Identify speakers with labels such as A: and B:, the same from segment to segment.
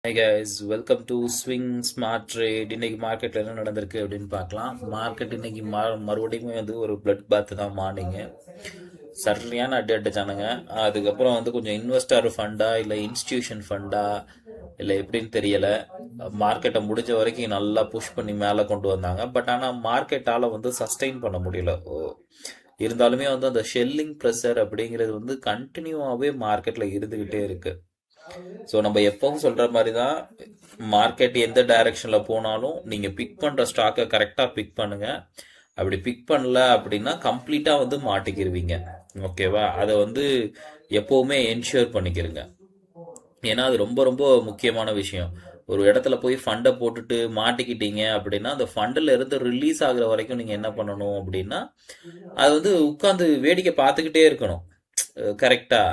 A: Hi guys, welcome to swing smart trade. இன்னைக்கு மார்க்கெட்டில் என்ன நடந்திருக்கு அப்படின்னு பார்க்கலாம். மார்க்கெட் இன்னைக்கு மறுபடியும் வந்து ஒரு பிளட் பாத் தான் மார்னிங்கு. சரியான அடி அடிச்சானுங்க. அதுக்கப்புறம் வந்து கொஞ்சம் இன்வெஸ்டர் ஃபண்டா இல்லை இன்ஸ்டிடியூஷன் ஃபண்டா இல்லை எப்படின்னு தெரியல. மார்க்கெட்டை முடிஞ்ச வரைக்கும் நல்லா புஷ் பண்ணி மேலே கொண்டு வந்தாங்க. பட் ஆனால் மார்க்கெட்டால் வந்து சஸ்டெயின் பண்ண முடியல. இருந்தாலுமே வந்து அந்த ஷெல்லிங் ப்ரெஷர் அப்படிங்கிறது வந்து கண்டினியூவாகவே மார்க்கெட்டில் இருந்துக்கிட்டே இருக்குது. ஸோ நம்ம எப்பவும் சொல்கிற மாதிரி தான், மார்க்கெட் எந்த டைரக்ஷனில் போனாலும் நீங்கள் பிக் பண்ணுற ஸ்டாக்கை கரெக்டாக பிக் பண்ணுங்கள். அப்படி பிக் பண்ணல அப்படின்னா கம்ப்ளீட்டாக வந்து மாட்டிக்கிருவீங்க. ஓகேவா? அதை வந்து எப்போவுமே என்ஷூர் பண்ணிக்கிறங்க. ஏன்னா அது ரொம்ப ரொம்ப முக்கியமான விஷயம். ஒரு இடத்துல போய் ஃபண்டை போட்டுட்டு மாட்டிக்கிட்டீங்க அப்படின்னா அந்த ஃபண்டில் இருந்து ரிலீஸ் ஆகுற வரைக்கும் நீங்கள் என்ன பண்ணணும் அப்படின்னா, அது வந்து உட்காந்து வேடிக்கை பார்த்துக்கிட்டே இருக்கணும். கரெக்டா?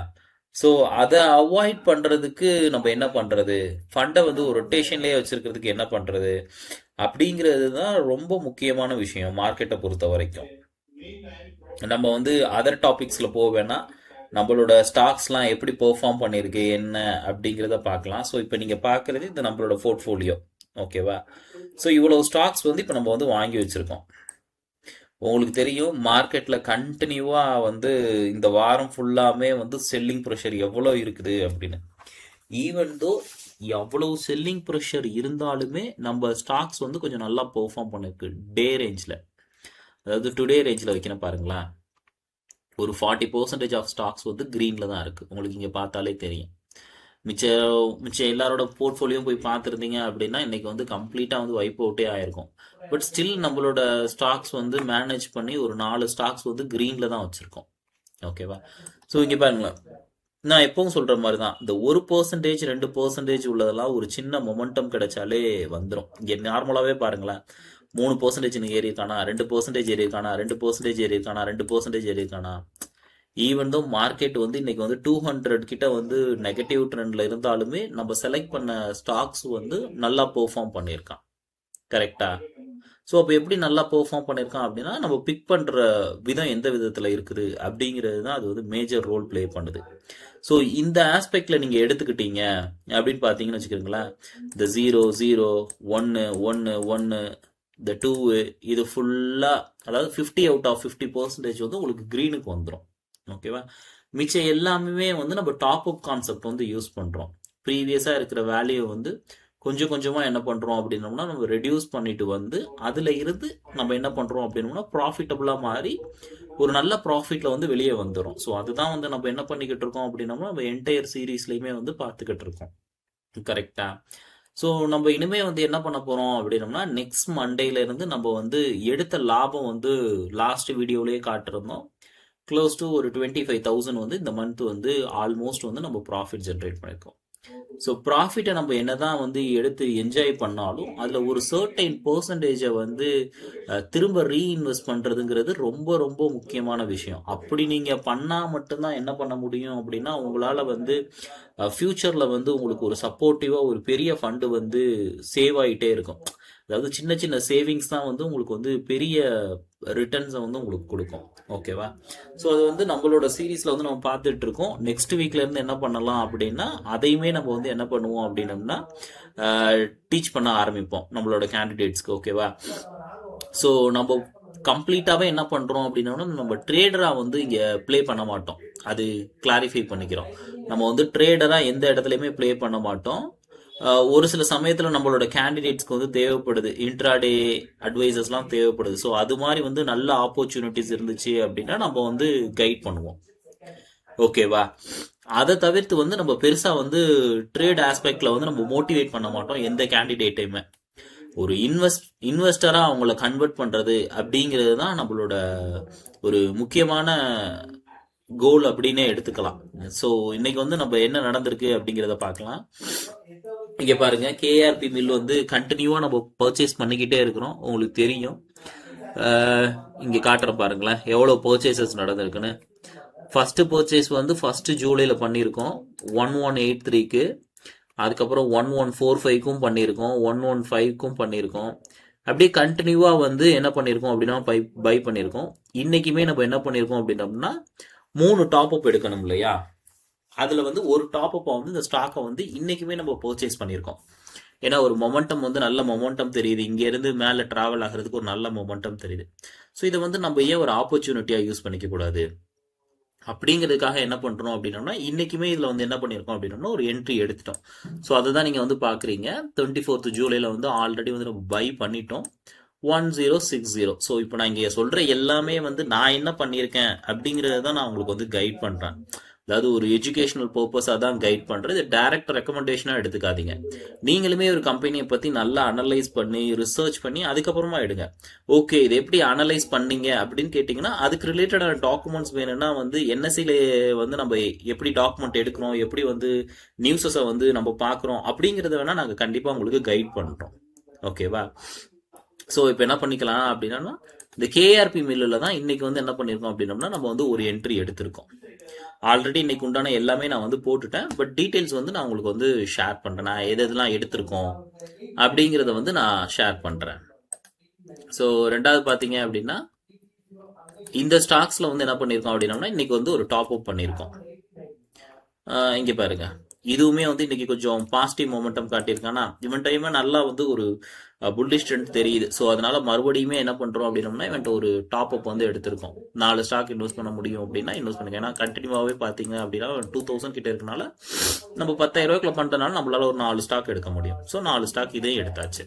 A: ஸோ அதை அவாய்ட் பண்ணுறதுக்கு நம்ம என்ன பண்ணுறது, ஃபண்டை வந்து ஒரு ரொட்டேஷன்லேயே வச்சுருக்கிறதுக்கு என்ன பண்ணுறது அப்படிங்கிறது தான் ரொம்ப முக்கியமான விஷயம் மார்க்கெட்டை பொறுத்த வரைக்கும். நம்ம வந்து அதர் டாபிக்ஸில் போக வேணாம், நம்மளோட ஸ்டாக்ஸ்லாம் எப்படி பெர்ஃபார்ம் பண்ணியிருக்கு என்ன அப்படிங்கிறத பார்க்கலாம். ஸோ இப்போ நீங்கள் பார்க்குறது இது நம்மளோட போர்ட்ஃபோலியோ. ஓகேவா? ஸோ இவ்வளோ ஸ்டாக்ஸ் வந்து இப்போ நம்ம வந்து வாங்கி வச்சுருக்கோம். உங்களுக்கு தெரியும் மார்க்கெட்டில் கண்டினியூவாக வந்து இந்த வாரம் ஃபுல்லாமே வந்து செல்லிங் ப்ரெஷர் எவ்வளோ இருக்குது அப்படின்னு. ஈவன் தோ எவ்வளோ செல்லிங் ப்ரெஷர் இருந்தாலுமே நம்ம ஸ்டாக்ஸ் வந்து கொஞ்சம் நல்லா பெர்ஃபார்ம் பண்ணிருக்கு டே ரேஞ்சில். அதாவது டுடே ரேஞ்சில் வைக்கணும் பாருங்களேன். ஒரு 40% ஆஃப் ஸ்டாக்ஸ் வந்து க்ரீனில் தான் இருக்குது. உங்களுக்கு இங்கே பார்த்தாலே தெரியும். மிச்சம் எல்லாரோட போர்ட்ஃபோலியோ போய் பார்த்துருந்தீங்க அப்படின்னா இன்னைக்கு வந்து கம்ப்ளீட்டாக வந்து வைப் அவுட்டே ஆயிருக்கும். பட் ஸ்டில் நம்மளோட ஸ்டாக்ஸ் வந்து மேனேஜ் பண்ணி ஒரு 4 ஸ்டாக்ஸ் வந்து க்ரீனில் தான் வச்சுருக்கோம். ஓகேவா? ஸோ இங்கே பாருங்களேன், நான் எப்பவும் சொல்கிற மாதிரி தான், இந்த 1% 2% உள்ளதெல்லாம் ஒரு சின்ன மொமெண்டம் கிடைச்சாலே வந்துடும். இங்கே நார்மலாகவே பாருங்களேன், 3% ஏறி இருக்கானா, 2% ஏறி இருக்கானா, 2% ஏறி இருக்கானா, 2% ஏறி இருக்கானா. ஈவன் தான் மார்க்கெட் வந்து இன்னைக்கு வந்து 200 கிட்ட வந்து நெகட்டிவ் ட்ரெண்ட்ல இருந்தாலுமே நம்ம செலக்ட் பண்ண ஸ்டாக்ஸ் வந்து நல்லா பெர்ஃபார்ம் பண்ணியிருக்கான். கரெக்டா? ஸோ அப்போ எப்படி நல்லா பெர்ஃபார்ம் பண்ணியிருக்கான் அப்படின்னா, நம்ம பிக் பண்ணுற விதம் எந்த விதத்தில் இருக்குது அப்படிங்கிறது தான் அது வந்து மேஜர் ரோல் ப்ளே பண்ணுது. ஸோ இந்த ஆஸ்பெக்டில் நீங்கள் எடுத்துக்கிட்டீங்க அப்படின்னு பார்த்தீங்கன்னு வச்சுக்கோங்களேன், இந்த 0 0 1 1 1 இந்த 2 இது ஃபுல்லாக, அதாவது 50 அவுட் ஆஃப் 50% வந்து உங்களுக்கு க்ரீனுக்கு வந்துடும். ஓகேவா? மிச்சம் எல்லாமே வந்து நம்ம டாப் அப் கான்செப்ட் வந்து யூஸ் பண்ணுறோம். ப்ரீவியஸாக இருக்கிற வேல்யூ வந்து கொஞ்சம் கொஞ்சமாக என்ன பண்ணுறோம் அப்படின்னோம்னா நம்ம ரெடியூஸ் பண்ணிட்டு வந்து அதில் இருந்து நம்ம என்ன பண்ணுறோம் அப்படின்னோம்னா ப்ராஃபிட்டபுளாக மாறி ஒரு நல்ல ப்ராஃபிட்டில் வந்து வெளியே வந்துடும். ஸோ அதுதான் வந்து நம்ம என்ன பண்ணிக்கிட்டு இருக்கோம் அப்படின்னோம்னா நம்ம என்டையர் சீரீஸ்லையுமே வந்து பார்த்துக்கிட்டு இருக்கோம். கரெக்டா? ஸோ நம்ம இனிமேல் வந்து என்ன பண்ண போகிறோம் அப்படின்னோம்னா, நெக்ஸ்ட் மண்டேலேருந்து நம்ம வந்து எடுத்த லாபம் வந்து லாஸ்ட் வீடியோலேயே காட்டிருந்தோம். க்ளோஸ் டு ஒரு 25,000 வந்து இந்த மந்த் வந்து ஆல்மோஸ்ட் வந்து நம்ம ப்ராஃபிட் ஜென்ரேட் பண்ணியிருக்கோம். ஸோ ப்ராஃபிட்டை நம்ம என்னதான் வந்து எடுத்து என்ஜாய் பண்ணாலும் அதில் ஒரு சர்டைன் பர்சன்டேஜை வந்து திரும்ப ரீஇன்வெஸ்ட் பண்ணுறதுங்கிறது ரொம்ப ரொம்ப முக்கியமான விஷயம். அப்படி நீங்கள் பண்ணால் மட்டும்தான் என்ன பண்ண முடியும் அப்படின்னா, உங்களால் வந்து ஃப்யூச்சரில் வந்து உங்களுக்கு ஒரு சப்போர்ட்டிவாக ஒரு பெரிய ஃபண்டு வந்து சேவ் ஆகிட்டே இருக்கும். அதாவது சின்ன சின்ன சேவிங்ஸ் தான் வந்து உங்களுக்கு வந்து பெரிய ரிட்டர்ன்ஸை வந்து உங்களுக்கு கொடுக்கும். ஓகேவா? ஸோ அது வந்து நம்மளோட சீரீஸில் வந்து நம்ம பார்த்துட்டு இருக்கோம். நெக்ஸ்ட் வீக்லேருந்து என்ன பண்ணலாம் அப்படின்னா, அதையுமே நம்ம வந்து என்ன பண்ணுவோம் அப்படின்னம்னா டீச் பண்ண ஆரம்பிப்போம் நம்மளோட கேண்டிடேட்ஸ்க்கு. ஓகேவா? ஸோ நம்ம கம்ப்ளீட்டாகவே என்ன பண்ணுறோம் அப்படின்னா, நம்ம ட்ரேடராக வந்து இங்கே ப்ளே பண்ண மாட்டோம். அது கிளாரிஃபை பண்ணிக்கிறோம். நம்ம வந்து ட்ரேடராக எந்த இடத்துலையுமே ப்ளே பண்ண மாட்டோம். ஒரு சில சமயத்தில் நம்மளோட கேண்டிடேட்ஸ்க்கு வந்து தேவைப்படுது, இன்ட்ராடே அட்வைசர்ஸ்லாம் தேவைப்படுது. ஸோ அது மாதிரி வந்து நல்ல ஆப்பர்ச்சுனிட்டிஸ் இருந்துச்சு அப்படின்னா நம்ம வந்து கைட் பண்ணுவோம். ஓகேவா? அதை தவிர்த்து வந்து நம்ம பெருசாக வந்து ட்ரேட் ஆஸ்பெக்டில் வந்து நம்ம மோட்டிவேட் பண்ண மாட்டோம் எந்த கேண்டிடேட்டையுமே. ஒரு இன்வெஸ்டராக அவங்கள கன்வெர்ட் பண்ணுறது அப்படிங்கிறது தான் நம்மளோட ஒரு முக்கியமான கோல் அப்படின்னே எடுத்துக்கலாம். ஸோ இன்னைக்கு வந்து நம்ம என்ன நடந்திருக்கு அப்படிங்கிறத பார்க்கலாம். இங்கே பாருங்க, கேஆர்பி மில் வந்து கண்டினியூவாக நம்ம பர்ச்சேஸ் பண்ணிக்கிட்டே இருக்கிறோம். உங்களுக்கு தெரியும், இங்கே காட்டுற பாருங்களேன் எவ்வளோ பர்ச்சேசஸ் நடந்திருக்குன்னு. ஃபர்ஸ்ட் பர்ச்சேஸ் வந்து 1 ஜூலைல பண்ணியிருக்கோம் 1183க்கு. அதுக்கப்புறம் 1145க்கும் பண்ணியிருக்கோம், 115க்கும் பண்ணியிருக்கோம். அப்படியே கண்டினியூவாக வந்து என்ன பண்ணியிருக்கோம் அப்படின்னா பை பண்ணியிருக்கோம். இன்னைக்குமே நம்ம என்ன பண்ணியிருக்கோம் அப்படின்னோம்னா 3 டாப் அப் எடுக்கணும் இல்லையா? அதுல வந்து ஒரு டாப் அப்பா வந்து இந்த ஸ்டாக்கை வந்து இன்னைக்குமே நம்ம பர்ச்சேஸ் பண்ணியிருக்கோம். ஏன்னா ஒரு மொமெண்டம் வந்து நல்ல மொமெண்டம் தெரியுது, இங்க இருந்து மேல டிராவல் ஆகிறதுக்கு ஒரு நல்ல மொமெண்டம் தெரியுது. ஸோ இதை வந்து நம்ம ஏன் ஒரு ஆப்பர்ச்சுனிட்டியா யூஸ் பண்ணிக்க கூடாது அப்படிங்கிறதுக்காக என்ன பண்றோம் அப்படின்னோம்னா, இன்னைக்குமே இதுல வந்து என்ன பண்ணியிருக்கோம் அப்படின்னோம்னா ஒரு என்ட்ரி எடுத்துட்டோம். ஸோ அதை தான் நீங்க வந்து பாக்குறீங்க. 24th ஜூலைல வந்து ஆல்ரெடி வந்து நம்ம பை பண்ணிட்டோம் 1060. ஸோ இப்போ நான் இங்க சொல்ற எல்லாமே வந்து நான் என்ன பண்ணியிருக்கேன் அப்படிங்கறத தான் நான் உங்களுக்கு வந்து கைட் பண்றேன். அதாவது ஒரு எஜுகேஷனல் பர்பஸாக தான் கைட் பண்றது. இது டைரக்ட் ரெக்கமெண்டேஷனா எடுத்துக்காதீங்க. நீங்களுமே ஒரு கம்பெனியை பத்தி நல்லா அனலைஸ் பண்ணி ரிசர்ச் பண்ணி அதுக்கப்புறமா எடுங்க. ஓகே, இது எப்படி அனலைஸ் பண்ணீங்க அப்படின்னு கேட்டீங்கன்னா அதுக்கு ரிலேட்டடான டாக்குமெண்ட்ஸ் வேணும்னா வந்து என்எஸ்சில வந்து நம்ம எப்படி டாக்குமெண்ட் எடுக்கிறோம், எப்படி வந்து நியூஸஸை வந்து நம்ம பார்க்குறோம் அப்படிங்கறத வேணா நாங்க கண்டிப்பா உங்களுக்கு கைட் பண்றோம். ஓகேவா? ஸோ இப்போ என்ன பண்ணிக்கலாம் அப்படின்னா, இந்த கேஆர்பி மில்லில் தான் இன்னைக்கு வந்து என்ன பண்ணியிருக்கோம் அப்படின்னோம்னா நம்ம வந்து ஒரு என்ட்ரி எடுத்திருக்கோம். ஆல்ரெடி இன்னைக்கு உண்டான எல்லாமே நான் வந்து போட்டுட்டேன். பட் டீட்டெயில்ஸ் வந்து நான் உங்களுக்கு வந்து ஷேர் பண்றேன். நான் எதெல்லாம் எடுத்திருக்கோம் அப்படிங்கிறத வந்து நான் ஷேர் பண்றேன். ஸோ ரெண்டாவது பாத்தீங்க அப்படின்னா, இந்த ஸ்டாக்ஸ்ல வந்து என்ன பண்ணியிருக்கோம் அப்படின்னோம்னா இன்னைக்கு வந்து ஒரு டாப் அப் பண்ணியிருக்கோம். இங்க பாருங்க, இதுவுமே வந்து இன்னைக்கு கொஞ்சம் பாசிட்டிவ் மொமெண்டம் காட்டியிருக்கானா, இவன் டைமே நல்லா வந்து ஒரு புல்லிஷ் ட்ரெண்ட் தெரியுது. ஸோ அதனால மறுபடியுமே என்ன பண்றோம் அப்படின்னோம்னா இவன்ட்டு ஒரு டாப் அப் வந்து எடுத்திருக்கோம். 4 ஸ்டாக் இன்வெஸ்ட் பண்ண முடியும் அப்படின்னா இன்வெஸ்ட் பண்ணுங்க. ஏன்னா கண்டினியூவாகவே பார்த்தீங்க அப்படின்னா 2000 கிட்ட இருக்கனால நம்ம 10,000 ரூபாய்க்குள்ள பண்றதுனால நம்மளால ஒரு 4 ஸ்டாக் எடுக்க முடியும். ஸோ 4 ஸ்டாக் இதையும் எடுத்தாச்சு.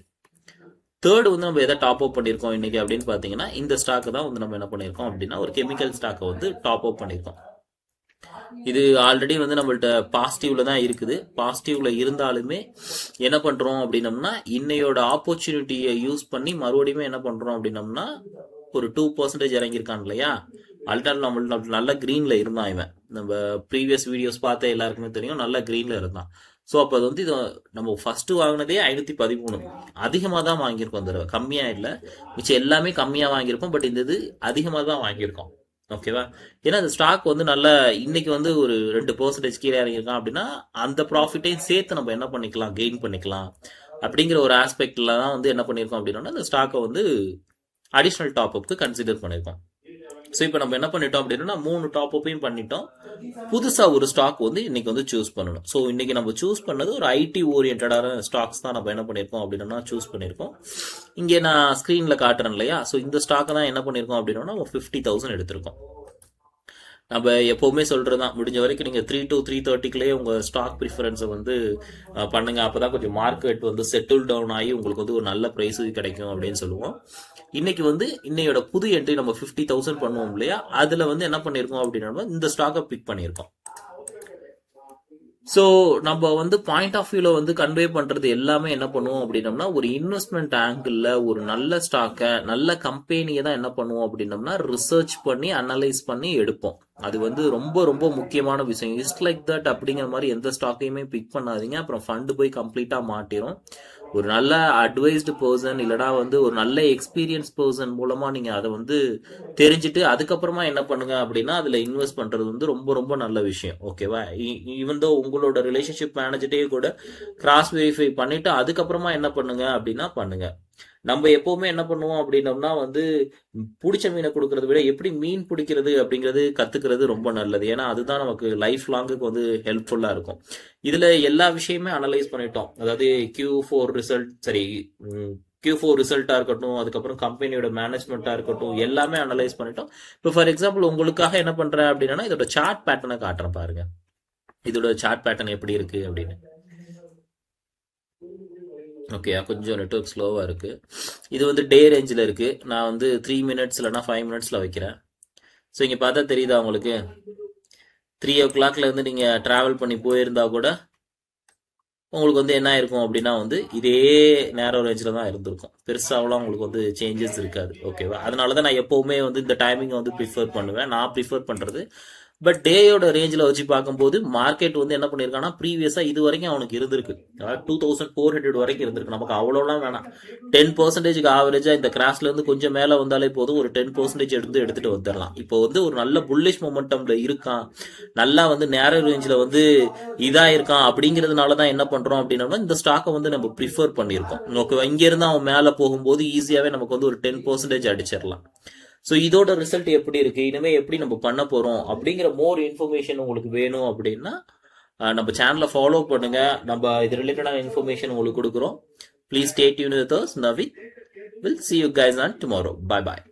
A: தேர்ட் வந்து நம்ம எதை டாப் அப் பண்ணியிருக்கோம் இன்னைக்கு அப்படின்னு பார்த்தீங்கன்னா, இந்த ஸ்டாக் தான் வந்து நம்ம என்ன பண்ணியிருக்கோம் அப்படின்னா ஒரு கெமிக்கல் ஸ்டாக்கை வந்து டாப் அப் பண்ணியிருக்கோம். இது ஆல்ரெடி வந்து நம்மள்ட்ட பாசிட்டிவ்ல தான் இருக்குது. பாசிட்டிவ்ல இருந்தாலுமே என்ன பண்றோம் அப்படின்னம்னா இன்னையோட ஆப்பர்ச்சுனிட்டியை யூஸ் பண்ணி மறுபடியும் என்ன பண்றோம் அப்படின்னம்னா ஒரு 2% இறங்கியிருக்கான் இல்லையா. ஆல்ரெடி நம்ம நல்ல கிரீன்ல இருந்தான் இவன். நம்ம ப்ரீவியஸ் வீடியோஸ் பார்த்த எல்லாருக்குமே தெரியும், நல்ல கிரீன்ல இருந்தான். ஸோ அப்போ அது வந்து இது நம்ம ஃபர்ஸ்ட் வாங்கினதே 513, அதிகமாக தான் வாங்கியிருக்கோம். இந்த தடவை கம்மியா இல்லை, மிச்சம் எல்லாமே கம்மியா வாங்கியிருப்போம். பட் இந்த இது அதிகமாக தான் வாங்கியிருக்கோம். ஓகேவா? ஏன்னா அந்த ஸ்டாக் வந்து நல்ல இன்னைக்கு வந்து ஒரு 2% கீழே இறங்கியிருக்கான் அப்படின்னா அந்த ப்ராஃபிட்டையும் சேர்த்து நம்ம என்ன பண்ணிக்கலாம், கெயின் பண்ணிக்கலாம் அப்படிங்கிற ஒரு ஆஸ்பெக்ட்ல தான் வந்து என்ன பண்ணியிருக்கோம் அப்படின்னா அந்த ஸ்டாக்கை வந்து அடிஷனல் டாப் அப்க்கு கன்சிடர் பண்ணியிருக்கோம். ஸோ இப்போ நம்ம என்ன பண்ணிட்டோம் அப்படின்னா 3 டாப் அப்பையும் பண்ணிட்டோம். புதுசா ஒரு ஸ்டாக் வந்து இன்னைக்கு வந்து சூஸ் பண்ணணும். ஸோ இன்னைக்கு நம்ம சூஸ் பண்ணது ஒரு ஐடி ஓரியன்டான ஸ்டாக்ஸ் தான் நம்ம என்ன பண்ணியிருக்கோம் அப்படின்னா சூஸ் பண்ணியிருக்கோம். இங்கே நான் ஸ்க்ரீன்ல காட்டுறேன் இல்லையா. ஸோ இந்த ஸ்டாக்கை தான் என்ன பண்ணியிருக்கோம் அப்படின்னா 50,000 எடுத்திருக்கோம். நம்ம எப்பவுமே சொல்றதுதான், முடிஞ்ச வரைக்கும் நீங்க 3 to 3:30க்குள்ளே உங்க ஸ்டாக் ப்ரிஃபரன்ஸை வந்து பண்ணுங்க. அப்பதான் கொஞ்சம் மார்க்கெட் வந்து செட்டில் டவுன் ஆகி உங்களுக்கு வந்து ஒரு நல்ல பிரைஸ் கிடைக்கும் அப்படின்னு சொல்லுவோம். இன்னைக்கு வந்து இன்னையோட புது என்ட்ரி நம்ம 50,000 பண்ணுவோம் இல்லையா, அதுல வந்து என்ன பண்ணிருக்கோம் அப்படின்னா இந்த ஸ்டாக்கை பிக் பண்ணியிருக்கோம். ஸோ நம்ம வந்து பாயிண்ட் ஆஃப் வியூல வந்து கன்வே பண்றது எல்லாமே என்ன பண்ணுவோம் அப்படின்னம்னா ஒரு இன்வெஸ்ட்மெண்ட் ஆங்கிள் ஒரு நல்ல ஸ்டாக்கை நல்ல கம்பெனியை தான் என்ன பண்ணுவோம் அப்படின்னம்னா ரிசர்ச் பண்ணி அனலைஸ் பண்ணி எடுப்போம். அது வந்து ரொம்ப ரொம்ப முக்கியமான விஷயம். இட்ஸ் லைக் தட் அப்படிங்கிற மாதிரி எந்த ஸ்டாக்கையுமே பிக் பண்ணாதீங்க, அப்புறம் ஃபண்டு போய் கம்ப்ளீட்டா மாட்டிரும். ஒரு நல்ல அட்வைஸ்டு பர்சன் இல்லைனா வந்து ஒரு நல்ல எக்ஸ்பீரியன்ஸ் பர்சன் மூலமா நீங்க அதை வந்து தெரிஞ்சுட்டு அதுக்கப்புறமா என்ன பண்ணுங்க அப்படின்னா அதுல இன்வெஸ்ட் பண்றது வந்து ரொம்ப ரொம்ப நல்ல விஷயம். ஓகேவா? ஈவன் தோ உங்களோட ரிலேஷன்ஷிப் மேனேஜர்டே கூட கிராஸ் வெரிஃபை பண்ணிட்டு அதுக்கப்புறமா என்ன பண்ணுங்க அப்படின்னா பண்ணுங்க. நம்ம எப்பவுமே என்ன பண்ணுவோம் அப்படின்னோம்னா வந்து பிடிச்ச மீனை கொடுக்கறத விட எப்படி மீன் பிடிக்கிறது அப்படிங்கிறது கத்துக்கிறது ரொம்ப நல்லது. ஏன்னா அதுதான் நமக்கு லைஃப் லாங்குக்கு வந்து ஹெல்ப்ஃபுல்லா இருக்கும். இதுல எல்லா விஷயமே அனலைஸ் பண்ணிட்டோம். அதாவது Q4 ரிசல்ட், சரி Q4 ரிசல்ட்டா இருக்கட்டும், அதுக்கப்புறம் கம்பெனியோட மேனேஜ்மெண்ட்டா இருக்கட்டும், எல்லாமே அனலைஸ் பண்ணிட்டோம். இப்போ ஃபார் எக்ஸாம்பிள் உங்களுக்காக என்ன பண்றேன் அப்படின்னா இதோட சார்ட் பேட்டர்னை காட்டுறேன் பாருங்க. இதோட சார்ட் பேட்டர்ன் எப்படி இருக்கு அப்படின்னு. ஓகே, கொஞ்சம் நெட்வொர்க் ஸ்லோவாக இருக்குது. இது வந்து டே ரேஞ்சில் இருக்குது. நான் வந்து 3 minutes இல்லைனா 5 minutesல வைக்கிறேன். ஸோ இங்கே பார்த்தா தெரியுதா உங்களுக்கு, 3 o'clock இருந்து நீங்கள் ட்ராவல் பண்ணி போயிருந்தா கூட உங்களுக்கு வந்து என்ன இருக்கும் அப்படின்னா வந்து இதே நேரோ ரேஞ்சில் தான் இருந்திருக்கும். பெருசாகலாம் உங்களுக்கு வந்து சேஞ்சஸ் இருக்காது. ஓகேவா? அதனால தான் நான் எப்போவுமே வந்து இந்த டைமிங்கை வந்து ப்ரிஃபர் பண்ணுவேன். நான் ப்ரிஃபர் பண்ணுறது. பட் டேயோட ரேஞ்சில் வச்சு பார்க்கும்போது மார்க்கெட் வந்து என்ன பண்ணியிருக்கான்னா ப்ரீவியஸாக இது வரைக்கும் அவனுக்கு இருந்திருக்கு. அதாவது 2400 வரைக்கும் இருந்திருக்கு. நமக்கு அவ்வளோலாம் வேணாம். 10% ஆவரேஜாக இந்த கிராஸ்லேருந்து கொஞ்சம் மேலே வந்தாலே போதும், ஒரு 10% எடுத்துட்டு வந்துடலாம். இப்போ வந்து ஒரு நல்ல புல்லிஷ் மொமெண்டம்ல இருக்கான், நல்லா வந்து நேரோ ரேஞ்சில் வந்து இதாக இருக்கான். அப்படிங்கிறதுனால தான் என்ன பண்ணுறோம் அப்படின்னா இந்த ஸ்டாக்கை வந்து நம்ம ப்ரிஃபர் பண்ணியிருக்கோம். ஓகேவா? இங்கேருந்து அவன் மேலே போகும்போது ஈஸியாகவே நமக்கு வந்து ஒரு 10% அடிச்சிடலாம். ஸோ இதோட ரிசல்ட் எப்படி இருக்கு, இனிமே எப்படி நம்ம பண்ண போறோம் அப்படிங்கிற மோர் இன்ஃபர்மேஷன் உங்களுக்கு வேணும் அப்படின்னா நம்ம சேனலை ஃபாலோ பண்ணுங்க. நம்ம இது ரிலேட்டடான இன்ஃபர்மேஷன் உங்களுக்கு கொடுக்குறோம். Please stay tune with us. Navi will see you guys on tomorrow. Bye bye.